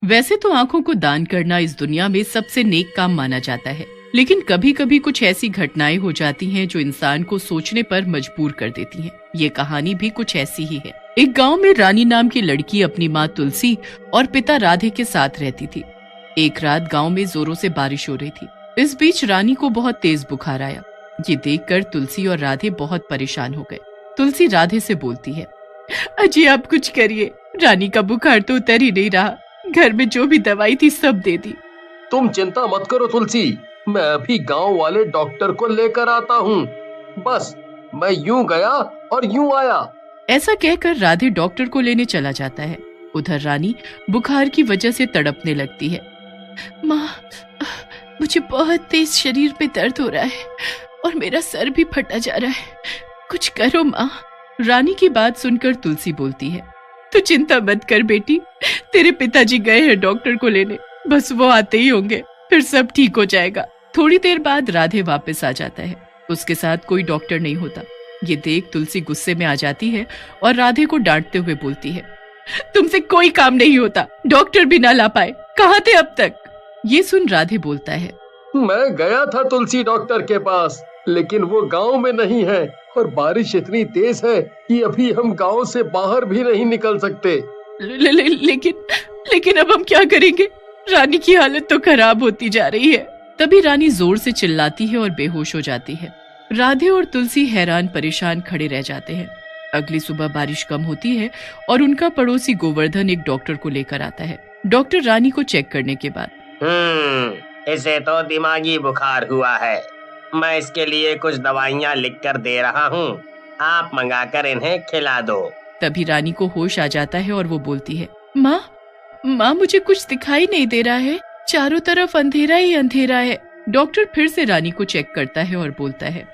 वैसे तो आंखों को दान करना इस दुनिया में सबसे नेक काम माना जाता है, लेकिन कभी कभी कुछ ऐसी घटनाएं हो जाती हैं जो इंसान को सोचने पर मजबूर कर देती हैं। ये कहानी भी कुछ ऐसी ही है। एक गांव में रानी नाम की लड़की अपनी माँ तुलसी और पिता राधे के साथ रहती थी। एक रात गांव में जोरों से बारिश हो रही थी। इस बीच रानी को बहुत तेज बुखार आया। ये देखकर तुलसी और राधे बहुत परेशान हो गए। तुलसी राधे से बोलती है, अजी आप कुछ करिए, रानी का बुखार तो उतर ही नहीं रहा। घर में जो भी दवाई थी सब दे दी। तुम चिंता मत करो तुलसी, मैं अभी गांव वाले डॉक्टर को लेकर आता हूँ। बस मैं यूं गया और यूं आया। ऐसा कहकर राधे डॉक्टर को लेने चला जाता है। उधर रानी बुखार की वजह से तड़पने लगती है। माँ, मुझे बहुत तेज शरीर पे दर्द हो रहा है और मेरा सर भी फटा जा रहा है, कुछ करो माँ। रानी की बात सुनकर तुलसी बोलती है, तू चिंता मत कर बेटी, तेरे पिताजी गए हैं डॉक्टर को लेने, बस वो आते ही होंगे, फिर सब ठीक हो जाएगा। थोड़ी देर बाद राधे वापस आ जाता है। उसके साथ कोई डॉक्टर नहीं होता। ये देख तुलसी गुस्से में आ जाती है और राधे को डांटते हुए बोलती है, तुमसे कोई काम नहीं होता, डॉक्टर भी ना ला पाए, कहाँ थे अब तक? ये सुन राधे बोलता है, मैं गया था तुलसी डॉक्टर के पास, लेकिन वो गांव में नहीं है और बारिश इतनी तेज है कि अभी हम गांव से बाहर भी नहीं निकल सकते। लेकिन अब हम क्या करेंगे? रानी की हालत तो खराब होती जा रही है। तभी रानी जोर से चिल्लाती है और बेहोश हो जाती है। राधे और तुलसी हैरान परेशान खड़े रह जाते हैं। अगली सुबह बारिश कम होती है और उनका पड़ोसी गोवर्धन एक डॉक्टर को लेकर आता है। डॉक्टर रानी को चेक करने के बाद, इसे तो दिमागी बुखार हुआ है, मैं इसके लिए कुछ दवाइयाँ लिख कर दे रहा हूँ, आप मंगाकर इन्हें खिला दो। तभी रानी को होश आ जाता है और वो बोलती है, माँ मुझे कुछ दिखाई नहीं दे रहा है, चारों तरफ अंधेरा ही अंधेरा है। डॉक्टर फिर से रानी को चेक करता है और बोलता है,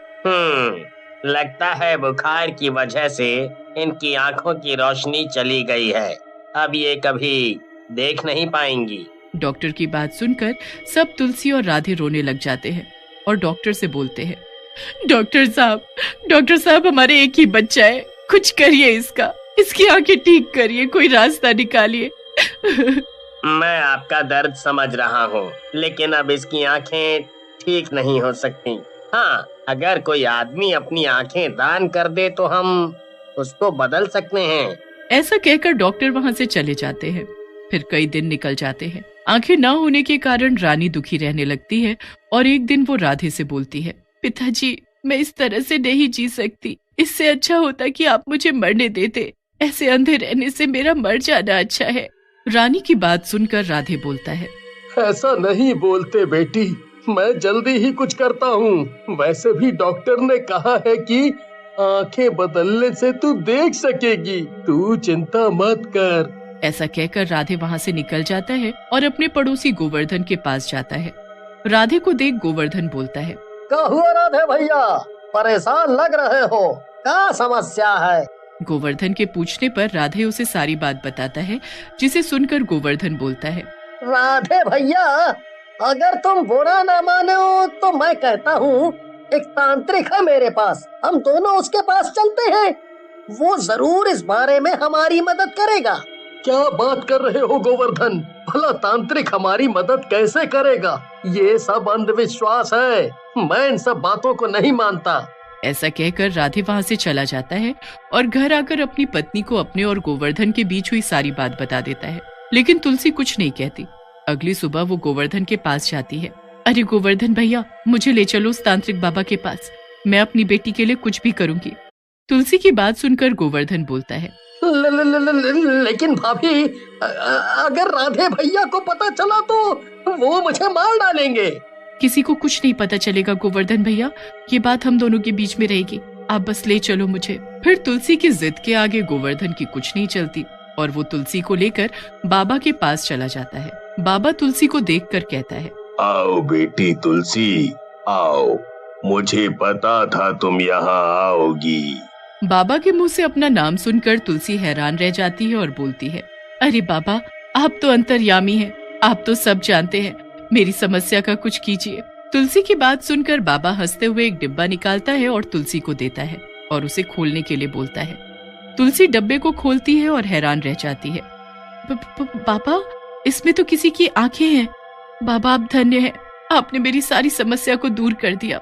लगता है बुखार की वजह से इनकी आंखों की रोशनी चली गई है, अब ये कभी देख नहीं पाएंगी। डॉक्टर की बात सुनकर सब तुलसी और राधे रोने लग जाते हैं और डॉक्टर से बोलते हैं, डॉक्टर साहब हमारे एक ही बच्चा है, कुछ करिए इसकी आंखें ठीक करिए, कोई रास्ता निकालिए। मैं आपका दर्द समझ रहा हूँ, लेकिन अब इसकी आंखें ठीक नहीं हो सकती। हाँ, अगर कोई आदमी अपनी आंखें दान कर दे तो हम उसको बदल सकते हैं। ऐसा कहकर डॉक्टर वहाँ से चले जाते हैं। फिर कई दिन निकल जाते हैं। आंखें न होने के कारण रानी दुखी रहने लगती है और एक दिन वो राधे से बोलती है, पिताजी मैं इस तरह से नहीं जी सकती, इससे अच्छा होता कि आप मुझे मरने देते, ऐसे अंधे रहने से मेरा मर जाना अच्छा है। रानी की बात सुनकर राधे बोलता है, ऐसा नहीं बोलते बेटी, मैं जल्दी ही कुछ करता हूँ। वैसे भी डॉक्टर ने कहा है कि आंखें बदलने से तू देख सकेगी, तू चिंता मत कर। ऐसा कहकर राधे वहाँ से निकल जाता है और अपने पड़ोसी गोवर्धन के पास जाता है। राधे को देख गोवर्धन बोलता है, क्या हुआ राधे भैया, परेशान लग रहे हो, क्या समस्या है? गोवर्धन के पूछने पर राधे उसे सारी बात बताता है, जिसे सुनकर गोवर्धन बोलता है, राधे भैया अगर तुम बुरा ना मानो तो मैं कहता हूँ एक तांत्रिक है मेरे पास, हम दोनों उसके पास चलते हैं, वो जरूर इस बारे में हमारी मदद करेगा। क्या बात कर रहे हो गोवर्धन, भला तांत्रिक हमारी मदद कैसे करेगा? ये सब अंधविश्वास है, मैं इन सब बातों को नहीं मानता। ऐसा कहकर राधे वहाँ से चला जाता है और घर आकर अपनी पत्नी को अपने और गोवर्धन के बीच हुई सारी बात बता देता है, लेकिन तुलसी कुछ नहीं कहती। अगली सुबह वो गोवर्धन के पास जाती है। अरे गोवर्धन भैया, मुझे ले चलो उस तांत्रिक बाबा के पास, मैं अपनी बेटी के लिए कुछ भी करूंगी। तुलसी की बात सुनकर गोवर्धन बोलता है, लेकिन भाभी अगर राधे भैया को पता चला तो वो मुझे मार डालेंगे। किसी को कुछ नहीं पता चलेगा गोवर्धन भैया, ये बात हम दोनों के बीच में रहेगी, आप बस ले चलो मुझे। फिर तुलसी की जिद के आगे गोवर्धन की कुछ नहीं चलती और वो तुलसी को लेकर बाबा के पास चला जाता है। बाबा तुलसी को देखकर कहता है, आओ बेटी तुलसी आओ, मुझे पता था तुम यहाँ आओगी। बाबा के मुंह से अपना नाम सुनकर तुलसी हैरान रह जाती है और बोलती है, अरे बाबा आप तो अंतर्यामी हैं, आप तो सब जानते हैं, मेरी समस्या का कुछ कीजिए। तुलसी की बात सुनकर बाबा हंसते हुए एक डिब्बा निकालता है और तुलसी को देता है और उसे खोलने के लिए बोलता है। तुलसी डब्बे को खोलती है और हैरान रह जाती है, बाबा इसमें तो किसी की आंखें हैं। बाबा आप धन्य हैं, आपने मेरी सारी समस्या को दूर कर दिया।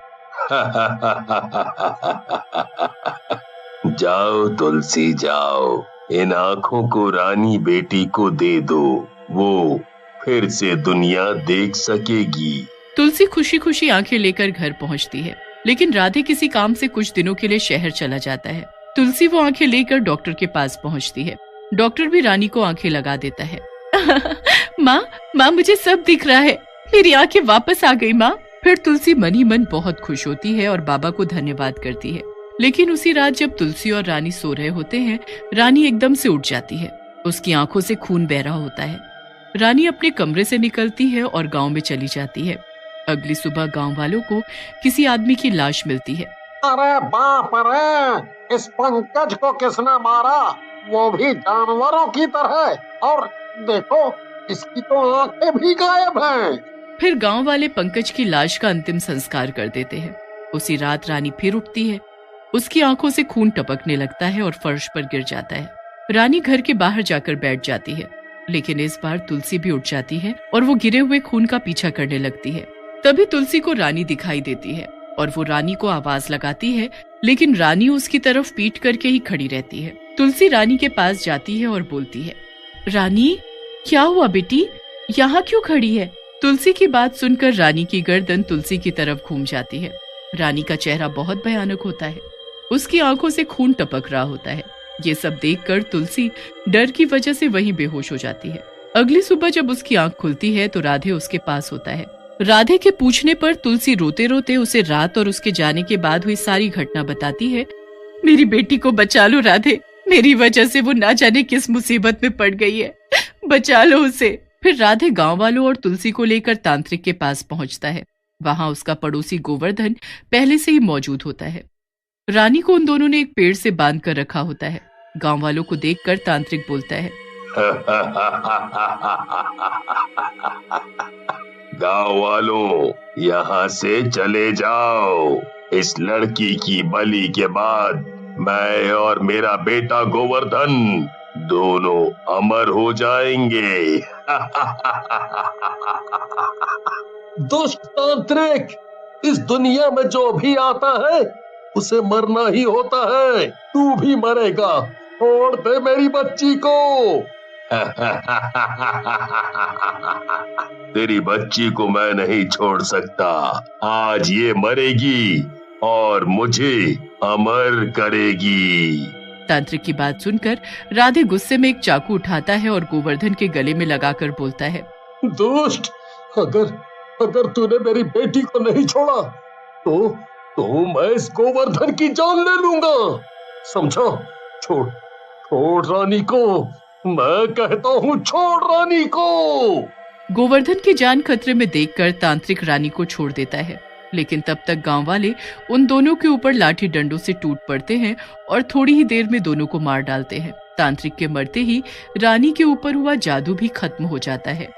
जाओ तुलसी जाओ, इन आंखों को रानी बेटी को दे दो, वो फिर से दुनिया देख सकेगी। तुलसी खुशी खुशी आंखें लेकर घर पहुंचती है, लेकिन राधे किसी काम से कुछ दिनों के लिए शहर चला जाता है। तुलसी वो आंखें लेकर डॉक्टर के पास पहुंचती है। डॉक्टर भी रानी को आंखें लगा देता है। माँ मुझे सब दिख रहा है, मेरी आंखें वापस आ गई माँ। फिर तुलसी मन ही मन बहुत खुश होती है और बाबा को धन्यवाद करती है। लेकिन उसी रात जब तुलसी और रानी सो रहे होते हैं, रानी एकदम से उठ जाती है। उसकी आंखों से खून बह रहा होता है। रानी अपने कमरे से निकलती है और गांव में चली जाती है। अगली सुबह गांव वालों को किसी आदमी की लाश मिलती है। अरे बाप रे, इस पंकज को किसने मारा, वो भी जानवरों की तरह, और देखो इसकी तो आंखें भी गायब हैं। फिर गांव वाले पंकज की लाश का अंतिम संस्कार कर देते हैं। उसी रात रानी फिर उठती है। उसकी आंखों से खून टपकने लगता है और फर्श पर गिर जाता है। रानी घर के बाहर जाकर बैठ जाती है, लेकिन इस बार तुलसी भी उठ जाती है और वो गिरे हुए खून का पीछा करने लगती है। तभी तुलसी को रानी दिखाई देती है और वो रानी को आवाज लगाती है, लेकिन रानी उसकी तरफ पीट करके ही खड़ी रहती है। तुलसी रानी के पास जाती है और बोलती है, रानी क्या हुआ बेटी, यहाँ क्यों खड़ी है? तुलसी की बात सुनकर रानी की गर्दन तुलसी की तरफ घूम जाती है। रानी का चेहरा बहुत भयानक होता है, उसकी आंखों से खून टपक रहा होता है। ये सब देखकर तुलसी डर की वजह से वहीं बेहोश हो जाती है। अगली सुबह जब उसकी आंख खुलती है तो राधे उसके पास होता है। राधे के पूछने पर तुलसी रोते रोते उसे रात और उसके जाने के बाद हुई सारी घटना बताती है। मेरी बेटी को बचा लो राधे, मेरी वजह से वो ना जाने किस मुसीबत में पड़ गई है, बचा लो उसे। फिर राधे गांव वालों और तुलसी को लेकर तांत्रिक के पास पहुंचता है। वहां उसका पड़ोसी गोवर्धन पहले से ही मौजूद होता है। रानी को उन दोनों ने एक पेड़ से बांध कर रखा होता है। गांव वालों को देखकर तांत्रिक बोलता है, गांव वालों, यहाँ से चले जाओ। इस लड़की की बलि के बाद मैं और मेरा बेटा गोवर्धन दोनों अमर हो जाएंगे। दुष्ट तांत्रिक, इस दुनिया में जो भी आता है उसे मरना ही होता है। तू भी मरेगा, छोड़ दे मेरी बच्ची को। तेरी बच्ची को मैं नहीं छोड़ सकता। आज ये मरेगी और मुझे अमर करेगी। तांत्रिक की बात सुनकर राधे गुस्से में एक चाकू उठाता है और गोवर्धन के गले में लगाकर बोलता है, दुष्ट, अगर तूने मेरी बेटी को नहीं छोड़ा तो मैं इस गोवर्धन की जान ले लूंगा। समझा? छोड़ रानी को, मैं कहता हूँ छोड़ रानी को। गोवर्धन की जान खतरे में देखकर तांत्रिक रानी को छोड़ देता है, लेकिन तब तक गांव वाले उन दोनों के ऊपर लाठी डंडों से टूट पड़ते हैं और थोड़ी ही देर में दोनों को मार डालते हैं। तांत्रिक के मरते ही रानी के ऊपर हुआ जादू भी खत्म हो जाता है।